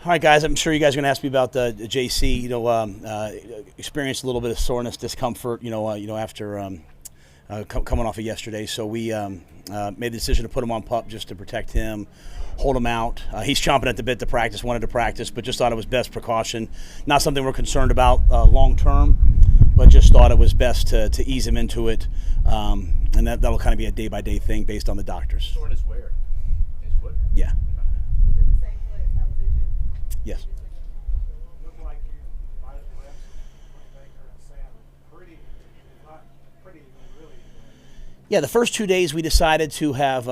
All right, guys. I'm sure you guys are going to ask me about the Jaycee. Experienced a little bit of soreness, discomfort. After coming off of yesterday, so we made the decision to put him on pup just to protect him, hold him out. He's chomping at the bit to practice, wanted to practice, but just thought it was best precaution. Not something we're concerned about long term, but just thought it was best to ease him into it, and that'll kind of be a day by day thing based on the doctors. Soreness where? His foot? Yeah. Was it the same foot that was injured? Yes. Looked like you might have left Baker and Sam pretty, really. Yeah, the first 2 days we decided to have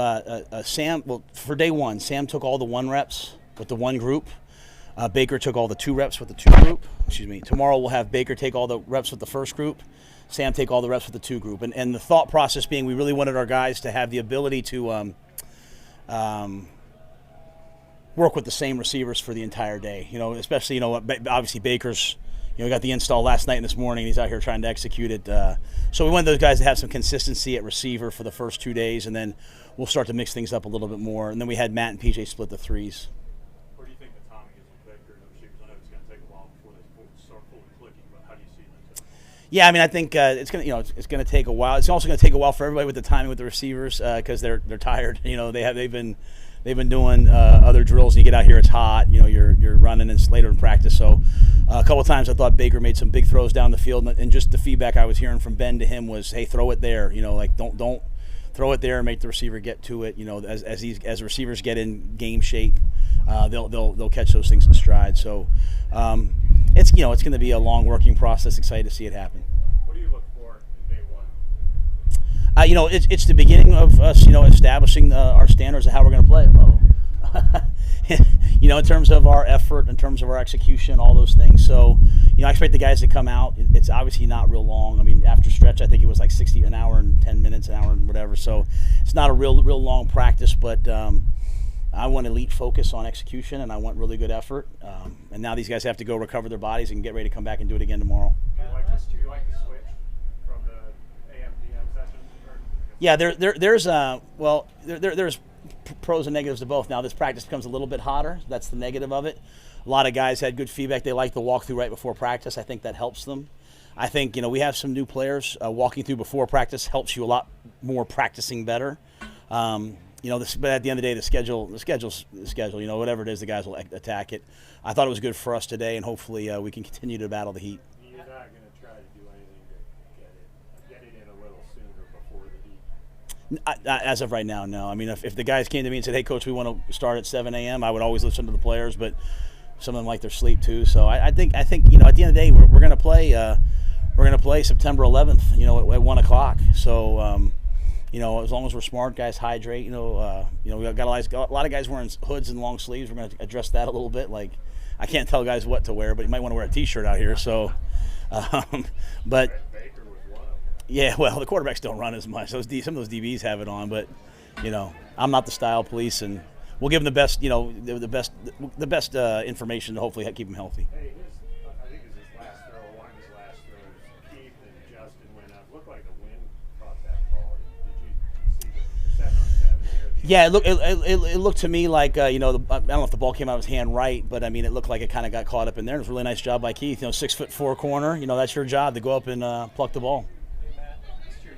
Sam. Well, for day one, Sam took all the 1 reps with the 1 group. Baker took all the 2 reps with the 2 group. Excuse me. Tomorrow we'll have Baker take all the reps with the first group. Sam take all the reps with the 2 group. And the thought process being we really wanted our guys to have the ability to work with the same receivers for the entire day. Especially, obviously Baker's, we got the install last night and this morning. He's out here trying to execute it. So we wanted those guys to have some consistency at receiver for the first 2 days, and then we'll start to mix things up a little bit more. And then we had Matt and PJ split the 3s. Where do you think the timing is with Baker and the receivers? I know it's going to take a while before they start fully clicking, but how do you see that? Yeah, I mean, I think it's gonna take a while. It's also gonna take a while for everybody with the timing with the receivers because they're tired. They've been doing other drills. And you get out here, it's hot. You're running and it's later in practice. So a couple of times I thought Baker made some big throws down the field, and just the feedback I was hearing from Ben to him was, hey, throw it there. Don't throw it there and make the receiver get to it. As receivers get in game shape, they'll catch those things in stride. So it's going to be a long working process. Excited to see it happen. What do you look for in day one? It's the beginning of us, establishing our standards of how we're going to play. In terms of our effort, in terms of our execution, all those things. So, I expect the guys to come out. It's obviously not real long. I mean, after stretch, I think it was like an hour and 10 minutes, an hour and whatever. So it's not a real long practice, but I want elite focus on execution, and I want really good effort. And now these guys have to go recover their bodies and get ready to come back and do it again tomorrow. Do you like the switch from the AM/PM session? Yeah, there's pros and negatives to both. Now this practice becomes a little bit hotter. That's the negative of it. A lot of guys had good feedback. They like the walkthrough right before practice. I think that helps them. I think we have some new players. Walking through before practice helps you a lot more practicing better. But at the end of the day, the schedule's the schedule. Whatever it is, the guys will attack it. I thought it was good for us today, and hopefully we can continue to battle the heat. You're not going to try to do anything to get it in a little sooner before the heat? As of right now, no. I mean, if the guys came to me and said, "Hey, coach, we want to start at 7 a.m.," I would always listen to the players, but some of them like their sleep too. So I think at the end of the day, we're going to play. We're going to play September 11th. At 1 o'clock. So as long as we're smart, guys hydrate. We got a lot of guys wearing hoods and long sleeves. We're going to address that a little bit. Like, I can't tell guys what to wear, but you might want to wear a T-shirt out here. So, but. Baker was one of them. Yeah, well, the quarterbacks don't run as much. Some of those DBs have it on, but I'm not the style police, and we'll give them the best, the best information to hopefully keep them healthy. Hey, I think it was his last throw, one of his last throws. Keith and Justin went up. Looked like the wind caught that ball. Did you see the 7-on-7 there? Yeah, it looked to me like I don't know if the ball came out of his hand right, but I mean it looked like it kind of got caught up in there. It was a really nice job by Keith. 6'4" corner. That's your job to go up and pluck the ball. You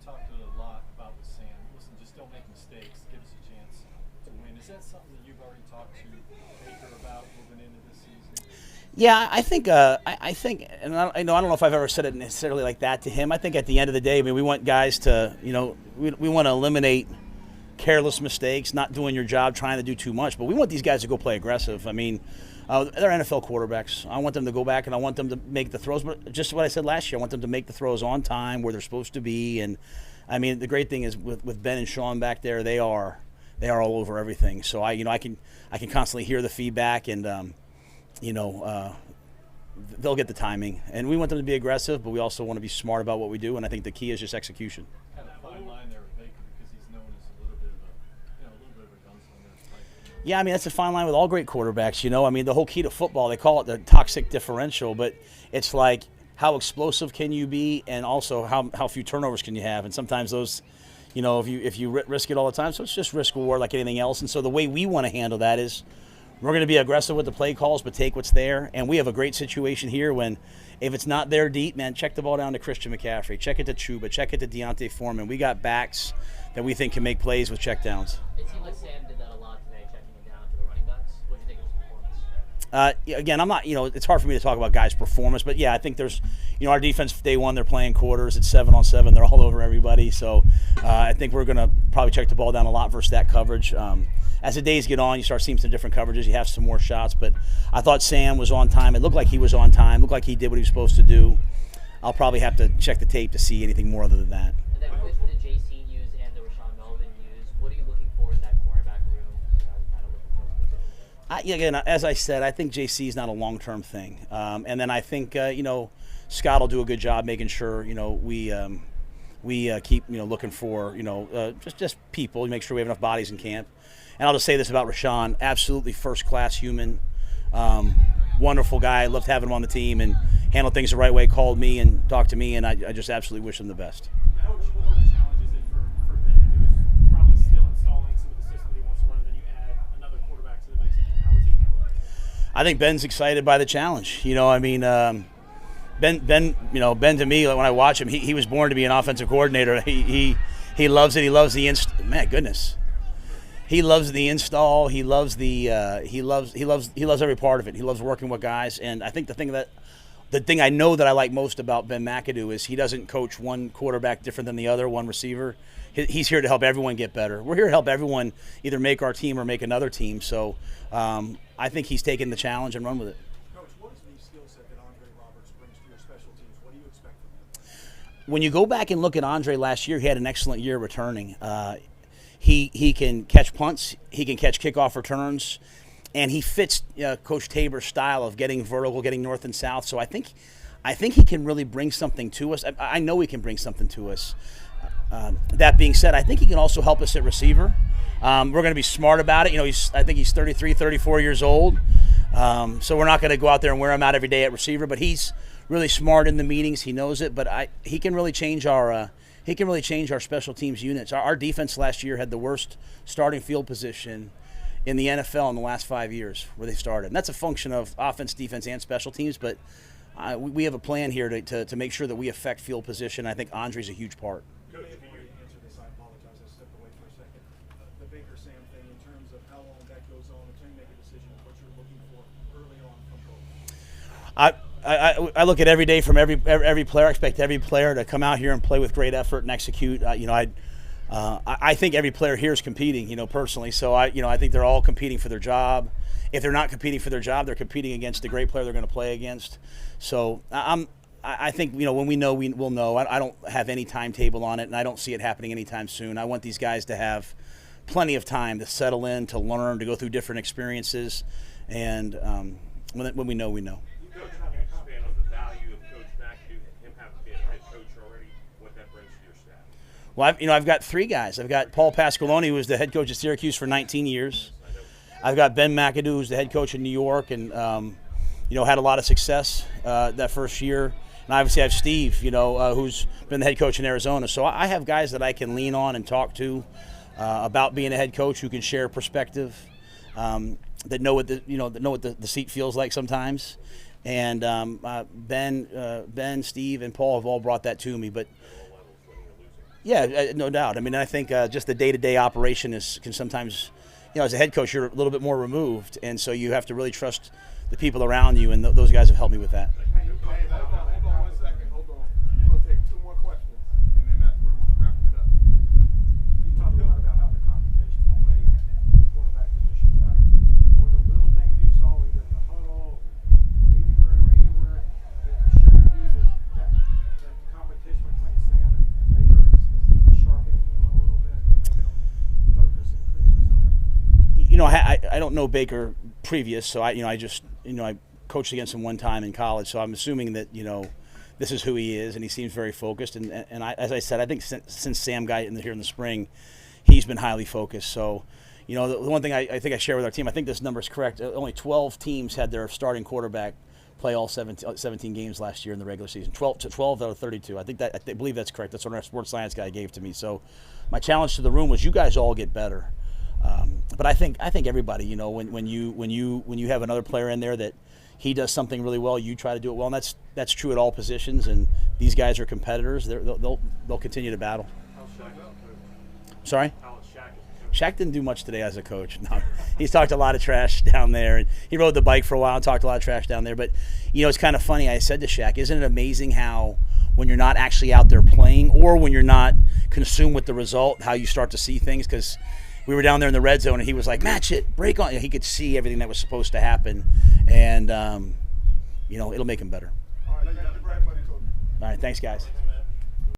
talked a lot about with Sam. Listen, just don't make mistakes. Give us a chance to win. Is that something that you've already talked to Baker about moving into this season? Yeah, I think, and I don't know if I've ever said it necessarily like that to him. I think at the end of the day, I mean, we want guys to, we want to eliminate careless mistakes, not doing your job, trying to do too much. But we want these guys to go play aggressive. I mean, they're NFL quarterbacks. I want them to go back and I want them to make the throws. But just what I said last year, I want them to make the throws on time where they're supposed to be. And I mean, the great thing is with Ben and Sean back there, they are all over everything. So I can constantly hear the feedback, and they'll get the timing. And we want them to be aggressive, but we also want to be smart about what we do. And I think the key is just execution. Kind of fine line there with Baker because he's known as a little bit of a gunslinger. Yeah, I mean, that's a fine line with all great quarterbacks, I mean, the whole key to football, they call it the toxic differential, but it's like how explosive can you be, and also how few turnovers can you have. And sometimes those, if you risk it all the time, so it's just risk reward like anything else. And so the way we want to handle that is We're going to be aggressive with the play calls, but take what's there. And we have a great situation here when, if it's not there deep, man, check the ball down to Christian McCaffrey. Check it to Chuba. Check it to Deontay Foreman. We got backs that we think can make plays with checkdowns. It seemed like Sam did that a lot today, checking it down to the running backs. What do you think of his performance? Again, I'm not, it's hard for me to talk about guys' performance, but yeah, I think there's, our defense, day one, they're playing quarters. It's 7-on-7. They're all over everybody. So I think we're going to probably check the ball down a lot versus that coverage. As the days get on, you start seeing some different coverages. You have some more shots, but I thought Sam was on time. It looked like he was on time. It looked like he did what he was supposed to do. I'll probably have to check the tape to see anything more other than that. And then with the Jaycee news and the Rashawn Melvin news, what are you looking for in that cornerback room? Kind of looking for Again, as I said, I think Jaycee is not a long-term thing. And then I think, Scott will do a good job making sure, we keep, looking for, just people, make sure we have enough bodies in camp. And I'll just say this about Rashawn, absolutely first-class human, wonderful guy. Loved having him on the team and handled things the right way, called me and talked to me, and I just absolutely wish him the best. Coach, what are the challenges for Ben, who's probably still installing some of the system he wants to run, and then you add another quarterback to the mix? How is he handling it? I think Ben's excited by the challenge. Ben to me, when I watch him, he was born to be an offensive coordinator. He loves it. He loves the man, goodness. He loves the install. He loves he loves every part of it. He loves working with guys. And I think the thing I know that I like most about Ben McAdoo is he doesn't coach one quarterback different than the other, one receiver. He's here to help everyone get better. We're here to help everyone either make our team or make another team. So I think he's taken the challenge and run with it. Coach, what is the skill set that Andre Roberts brings to your special teams? What do you expect from him? When you go back and look at Andre last year, he had an excellent year returning. He can catch punts, he can catch kickoff returns, and he fits Coach Tabor's style of getting vertical, getting north and south. So I think he can really bring something to us. I know he can bring something to us. That being said, I think he can also help us at receiver. We're going to be smart about it. I think he's 33, 34 years old. So we're not going to go out there and wear him out every day at receiver, but he's really smart in the meetings. He knows it, but he can really change our special teams units. Our defense last year had the worst starting field position in the NFL in the last 5 years where they started. And that's a function of offense, defense, and special teams, but we have a plan here to make sure that we affect field position. I think Andre's a huge part. Before you answer this, I apologize. I stepped away for a second. The Baker Sam thing, in terms of how long that goes on until you make a decision of what you're looking for early on from both. I look at every day from every player. I expect every player to come out here and play with great effort and execute. I think every player here is competing, personally. So I think they're all competing for their job. If they're not competing for their job, they're competing against the great player they're going to play against. So I think, when we know, we'll know. I don't have any timetable on it, and I don't see it happening anytime soon. I want these guys to have plenty of time to settle in, to learn, to go through different experiences. And when we know, we know. Coach, can you expand on the value of Coach McAdoo, him having been a head coach already, what that brings to your staff? Well, I've got three guys. I've got Paul Pasqualoni, who was the head coach at Syracuse for 19 years. I've got Ben McAdoo, who's the head coach in New York, and had a lot of success that first year. And obviously I have Steve, who's been the head coach in Arizona. So I have guys that I can lean on and talk to about being a head coach, who can share perspective, that know what the seat feels like sometimes. And Ben, Steve, and Paul have all brought that to me. But yeah, no doubt. I think just the day-to-day operation can sometimes, as a head coach, you're a little bit more removed, and so you have to really trust the people around you, and those guys have helped me with that. Hold on 1 second. Hold on. I'm going to take two more questions, and then that's where we're wrapping it up. You talked a lot about how the competition will make quarterback position better. Were the little things you saw either in the huddle, meeting room, or anywhere that showed you that the competition between Sam and Baker is sharpening them a little bit, or making them focus increase or something? I don't know Baker previous, so I coached against him one time in college, so I'm assuming that this is who he is, and he seems very focused. And as I said, I think since Sam got here in the spring, he's been highly focused. So, the one thing I think I share with our team, I think this number is correct. Only 12 teams had their starting quarterback play all 17 games last year in the regular season. 12 out of 32. I believe that's correct. That's what our sports science guy gave to me. So, my challenge to the room was, you guys all get better. But I think everybody, you know, when you have another player in there that he does something really well, you try to do it well, and that's true at all positions. And these guys are competitors; they'll continue to battle. How's Shaq as a coach? Sorry. How is Shaq as a coach? Shaq didn't do much today as a coach. No, he's talked a lot of trash down there, and he rode the bike for a while and talked a lot of trash down there. But you know, it's kind of funny. I said to Shaq, "Isn't it amazing how when you're not actually out there playing, or when you're not consumed with the result, how you start to see things?" Because we were down there in the red zone, and he was like, "Match it, break on." He could see everything that was supposed to happen, and you know, it'll make him better. All right, thank you very much, Coach. All right, thanks, guys.